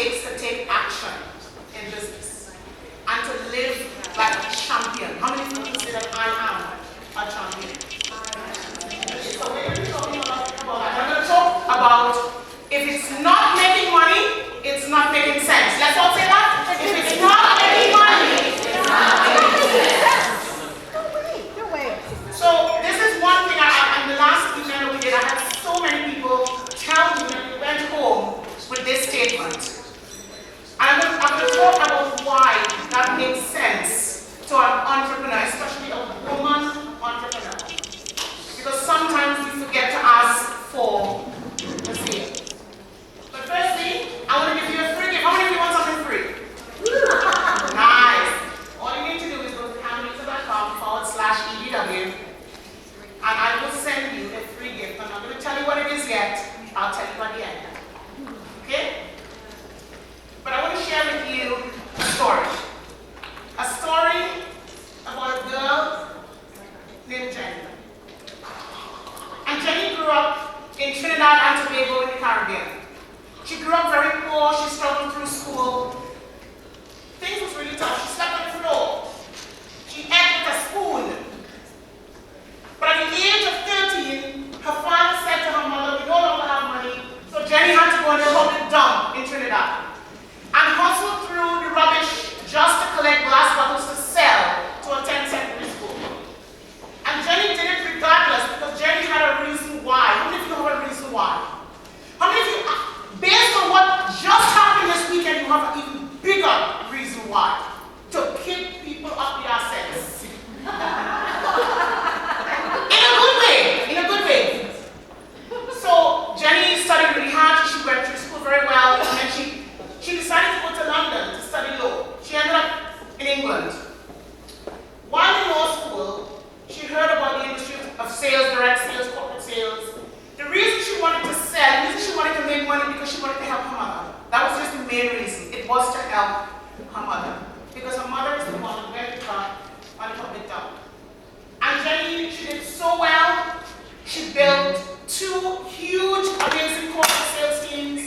takes to take action in business and to live like a champion. How many people say that I am a champion? So we're going to be talking about that. I'm going to talk about if it's not making money, it's not making sense. Let's all say that. If it's not making money, it's not making sense. So this is one thing. In the last email we did, I had so many people tell me that we went home with this statement. I'm going to talk about why that makes sense to an entrepreneur, especially a woman entrepreneur. Because sometimes we forget to ask for the sale. But firstly, I want to give you a free gift. How many of you want something free? Nice. All you need to do is go to camilita.com/EDW and I will send you a free gift. I'm not going to tell you what it is yet. I'll tell you at the end. Okay? But I want to share with you a story. A story about a girl named Jenny. And Jenny grew up in Trinidad and Tobago in the Caribbean. She grew up very poor. She struggled through school. Things was really tough. She slept on the floor. She ate with a spoon. But at the age of 13, her father said to her mother, we no longer have money, so Jenny had to go in a public dump in Trinidad and hustle through the rubbish just to collect glass bottles to sell to attend secondary school. And Jenny did it regardless because Jenny had a reason why. How many of you have a reason why? How many of you, based on what just happened this weekend, you have an even bigger reason why? To kick people up the assets. In a good way. So Jenny studied really hard. She went through school very well, and then she decided to go to London to study law. She ended up in England. While in law school, she heard about the industry of sales, direct sales, corporate sales. The reason she wanted to sell, the reason she wanted to make money, because she wanted to help her mother. That was just the main reason. It was to help her mother. Because her mother is the one who went to her on the public dump. And Jenny, she did so well. She built 2 huge, amazing corporate sales teams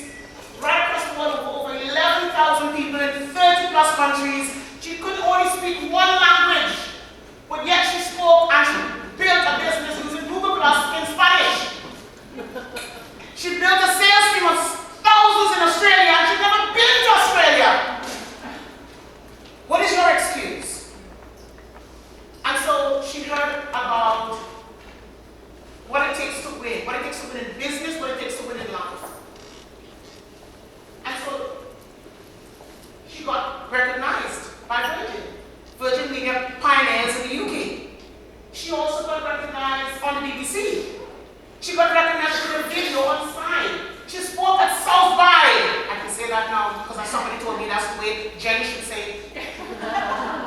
right across the world of over 11,000 people in 30 plus countries. She couldn't only speak one language, but yet she spoke and she built a business using Google Plus in Spanish. She built a sales team of thousands in Australia and she'd never been to Australia. What is your excuse? And so she heard about what it takes to win in business, what it takes to win in life. And so she got recognized by Virgin Media Pioneers in the UK. She also got recognized on the BBC. She got recognized with a video on Sky. She spoke at South by. I can say that now because somebody told me that's the way Jenny should say it.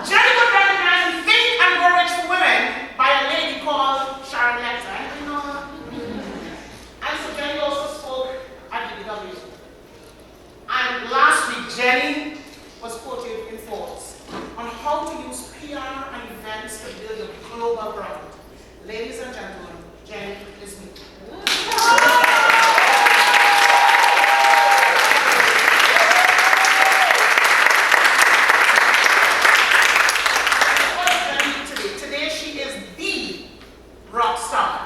Jenny got recognized in Think and Grow Rich for Women by a lady called Sharon Lecter. You know her? And so Jenny also spoke at EDW. And last week, Jenny was quoted in Forbes on how to use PR and events to build a global brand. Ladies and gentlemen, Jenny is me.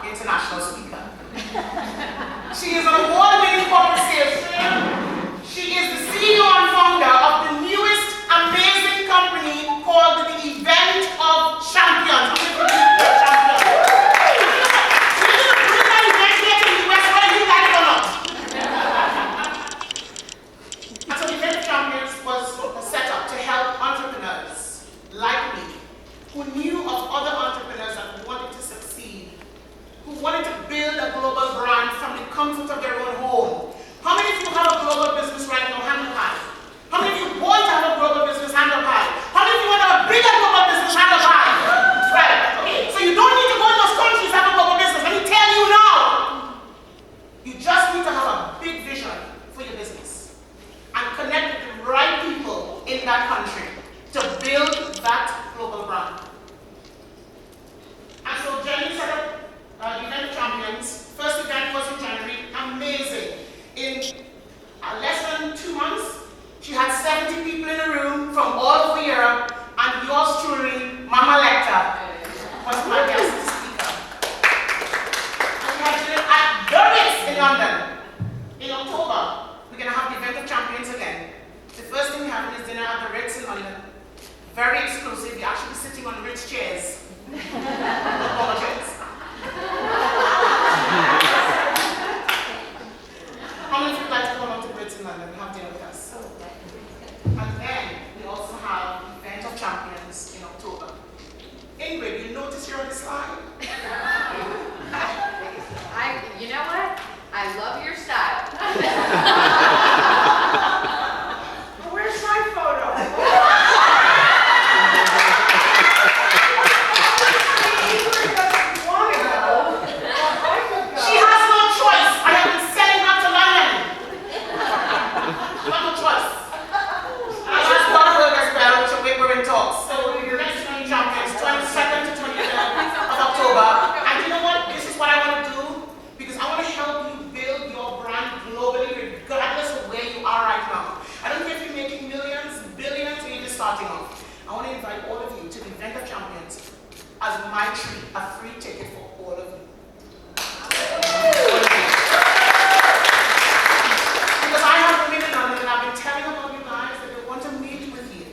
International speaker. She is an award-winning corporate sales trainer. She is the CEO and founder of the newest amazing company called the Event of Champions. We did an event here in the US of this slide? You know what? I love your style. Where's my photo? She has no choice. I have been sending her to London. She has no choice. I just got to work as well, which we're in talks. So the next three champions, 22nd to 23rd of October. And you know what? This is what I want to do, because I want to help you build your brand globally, regardless of where you are right now. I don't care if you're making millions, billions, or you're just starting off. I want to invite all of you to the event of champions as my treat, a free ticket for all of you. Because I have women in London, and I've been telling about you guys that they want to meet with you.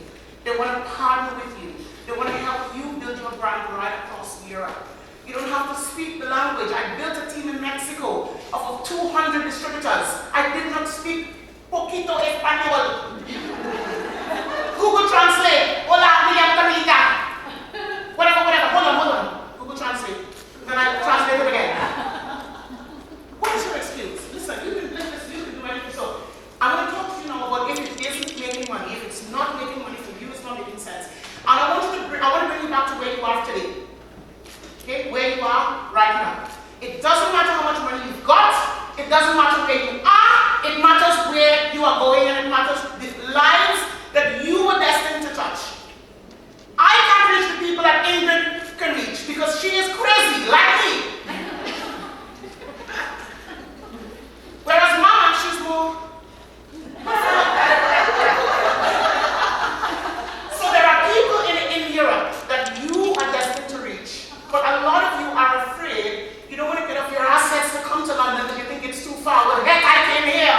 They want to partner with you. They want to help you build your brand right across Europe. You don't have to speak the language. I built a team in Mexico of 200 distributors. I did not speak poquito español. Google Translate. Hola, me llamo Camilita. Whatever. Hold on. Google Translate. Then I translate it again. What is your excuse? Listen, you can do anything. So I'm going to talk to you now about if it isn't making money, if it's not making money for you, it's not making sense. And I want to bring you back to where you are today. Okay, where you are right now. It doesn't matter how much money you've got. It doesn't matter where you are. It matters where you are going, and it matters the lives that you were destined to touch. I can't reach the people that Ingrid can reach because she is crazy, like me. Whereas Mama, she's more. So there are people in Europe that you are destined to reach. But a lot of you are afraid. You don't want to get off your assets to come to London because you think it's too far. Well, heck, I came here.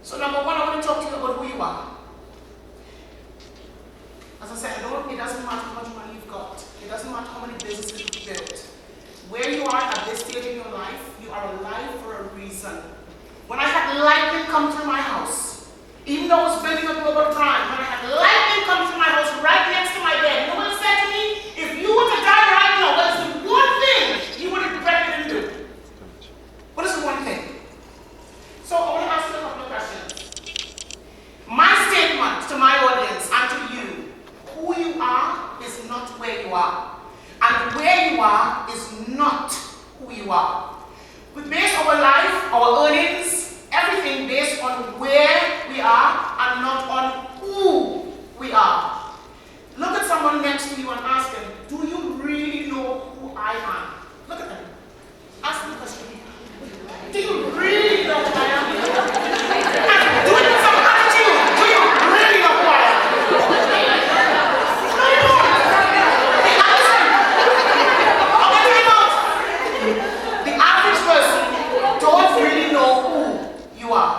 So number one, I want to talk to you about who you are. As I said, it doesn't matter how much money you've got. It doesn't matter how many businesses you've built. Where you are at this stage in your life, you are alive for a reason. When I had lightning come through my house, even though I was building a global brand, when I had lightning come through my house right next to my bed, you know what it said to me? If you were to die right now, what is the one thing you would regret you didn't do? What is the one thing? So I want to ask you a couple of questions. My statement to my audience and to you, who you are is not where you are. And where you are is not who you are. We base our life, our earnings, everything based on where we are and not on who we are. Look at someone next to you and ask them, do you really know who I am? Look at them. Ask them the question. Do you really know who I am? And do it with some attitude. Do you really know who I am? No, you don't. The average person don't really know who you are.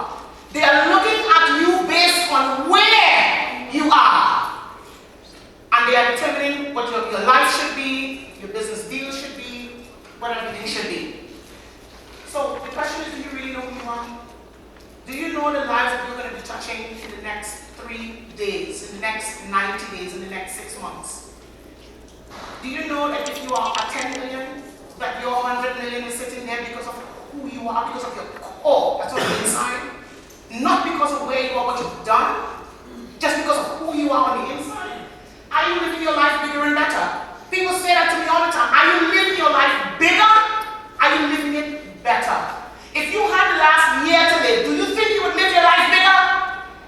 They are looking at you based on where you are. And they are determining what your life should be, your business deal should be, what everything should be. So the question is, do you really know who you are? Do you know the lives that you're going to be touching in the next 3 days, in the next 90 days, in the next 6 months? Do you know that if you are at 10 million, that your 100 million is sitting there because of who you are, because of your core, that's on the inside? Not because of where you are, what you've done, just because of who you are on the inside. Are you living your life bigger and better? People say that to me all the time. Are you living your life bigger? Are you living it better? If you had the last year to live, do you think you would live your life bigger?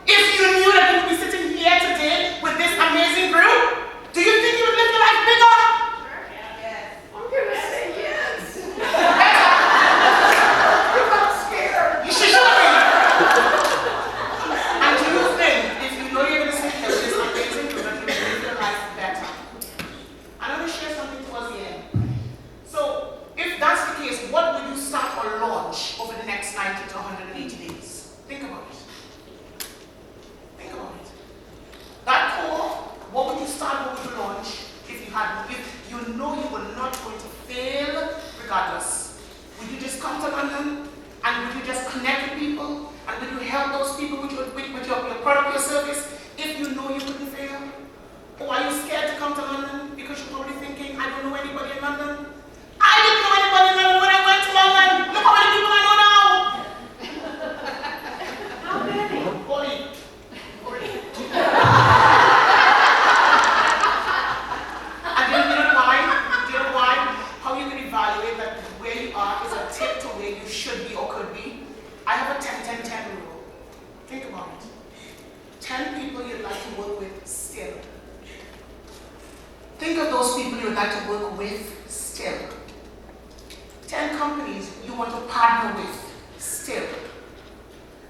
If you knew that you would be sitting here today with this amazing group, do you think you would live your life bigger? Sure. Yes. I'm going to say yes. Better. I'm scared. You should be. And do you think, if you know you're going to sit here with this amazing group, that you will live your life better? I'm going to share something towards the end. So, if that's the case, what will you start or launch over the next 90 to 180 days? Think about it. Think about it. That core, what would you start those people you would like to work with still. 10 companies you want to partner with still.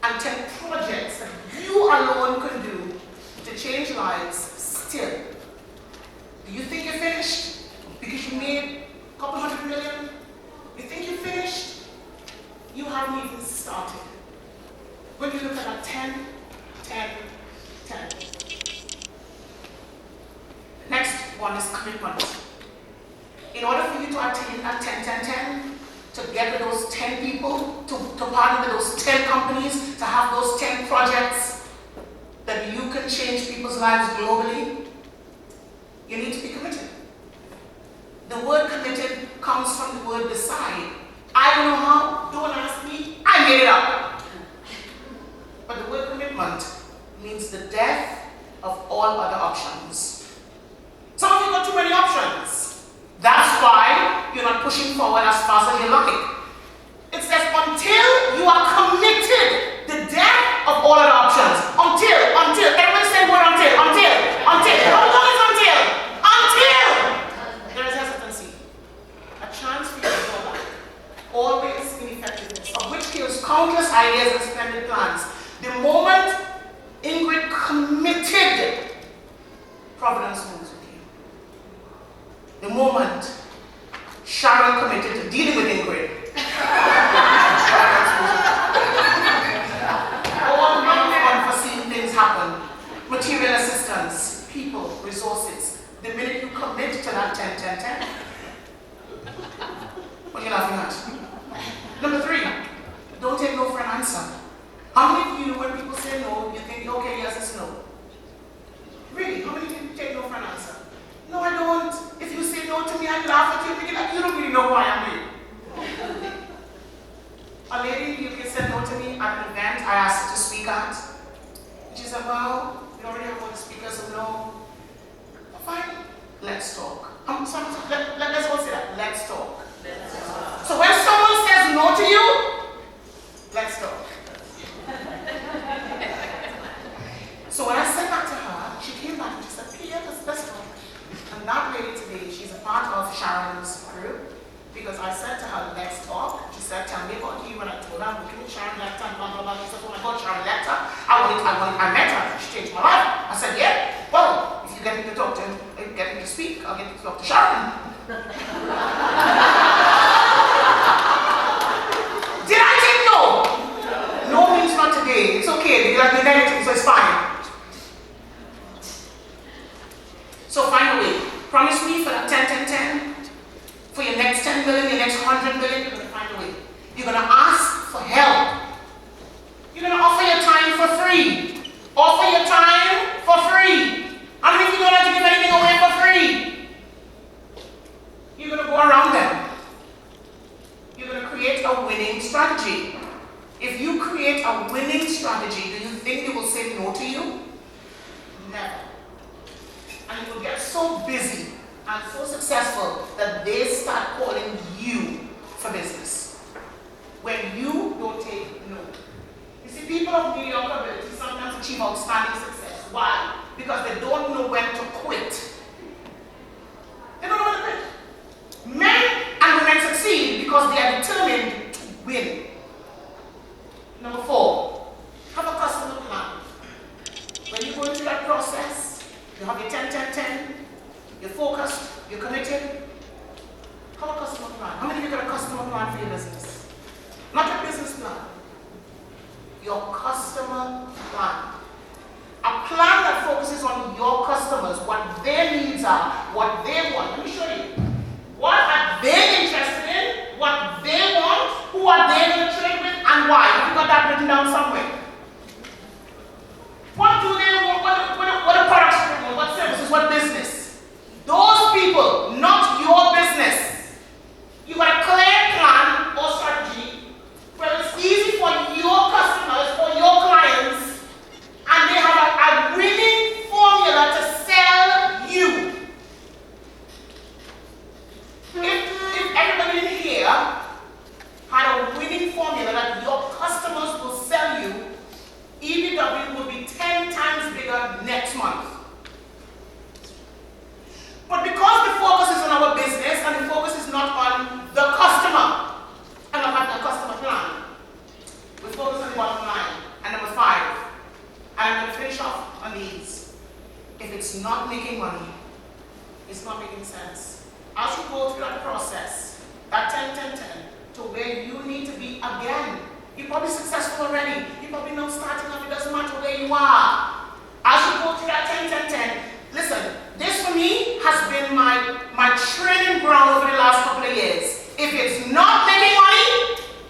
And 10 projects that you alone can do to change lives still. Do you think you're finished because you made a couple $100 million? You think you're finished? You haven't even started. When you look at that 10, 10, 10. Next one is commitment. In order for you to attain that 10, 10, 10, to get with those 10 people, to partner with those 10 companies, to have those 10 projects that you can change people's lives globally, you need to be committed. The word committed comes from the word decide. I don't know how, don't ask me, I made it up. But the word commitment means the death of all other options. Some of you got too many options. That's why you're not pushing forward as fast as you're looking. It says until you are committed, the death of all other options. Until. Everybody say the word until. How long is until? There is hesitancy. A chance for you to go back. Always ineffectiveness, of which kills countless ideas and splendid plans. The moment Ingrid committed, Providence moves with you. The moment Sharon committed to dealing with Ingrid, all manner of unforeseen things happen. Material assistance, people, resources. The minute you commit to that 10, 10, 10, what are you laughing at? Number 3, don't take no for an answer. How many of you, when people say no, you think, okay, yes, it's no? Really? How many of you take no for an answer? No, I don't. If you say no to me, I laugh at you, thinking like, you don't really know who I am. A lady in the UK said no to me at an event I asked her to speak at. She said, well, we already have one speaker, so no. Fine, let's talk. Let's all say that. Let's talk. So when someone says no to you, let's talk. So when I said that to her, she came back and she said, Pia, let's talk. And that lady today, she's a part of Sharon's group, because I said to her, let's talk. She said, tell me about you. When I told her, I'm looking at Sharon Lecter and blah, blah, blah. She said, oh my God, Sharon Lecter. I met her. She changed my life. I said, yeah, well, if you get me to talk to him, get me to speak, I'll get you to talk to Sharon. Did I take no? No means not today. It's okay, because I did negative, so it's fine. So find a way. Promise me for that 10, 10, 10. For your next 10 million, your next 100 million, you're going to find a way. You're going to ask for help. You're going to offer your time for free. Offer your time for free. How many of you don't have to give anything away for free? You're going to go around them. You're going to create a winning strategy. If you create a winning strategy, do you think they will say no to you? Never. And you will get so busy and so successful that they start calling you for business. When you don't take no. You see, people of mediocre ability sometimes achieve outstanding success. Why? Because they don't know when to quit. They don't know when to quit. Men and women succeed because they are determined to win. Number 4, have a customer plan. When you go into that process, you have your 10, 10, 10, you're focused, you're committed. Have a customer plan. How many of you got a customer plan for your business? Not a business plan. Your customer plan. A plan that focuses on your customers, what their needs are, what they want. Let me show you. What are they interested in? What they want? Who are they going to trade with? And why? Have you got that written down somewhere? What do they want? What are products they want? What services? What business? Those people, not your business. You got a clear plan or strategy where it's easy for your customers or your clients, and they have a winning formula to sell you. If everybody in here had a winning formula that your customers will sell you, sense. As you go through that process, that 10-10-10, to where you need to be again. You're probably successful already. You're probably not starting off. It doesn't matter where you are. As you go through that 10-10-10, listen, this for me has been my training ground over the last couple of years. If it's not making money,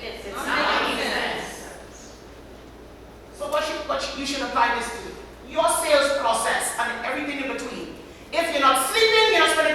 It's not making sense. so what you should apply this to? Your sales process and everything in between. If you're not sleeping, you're not spending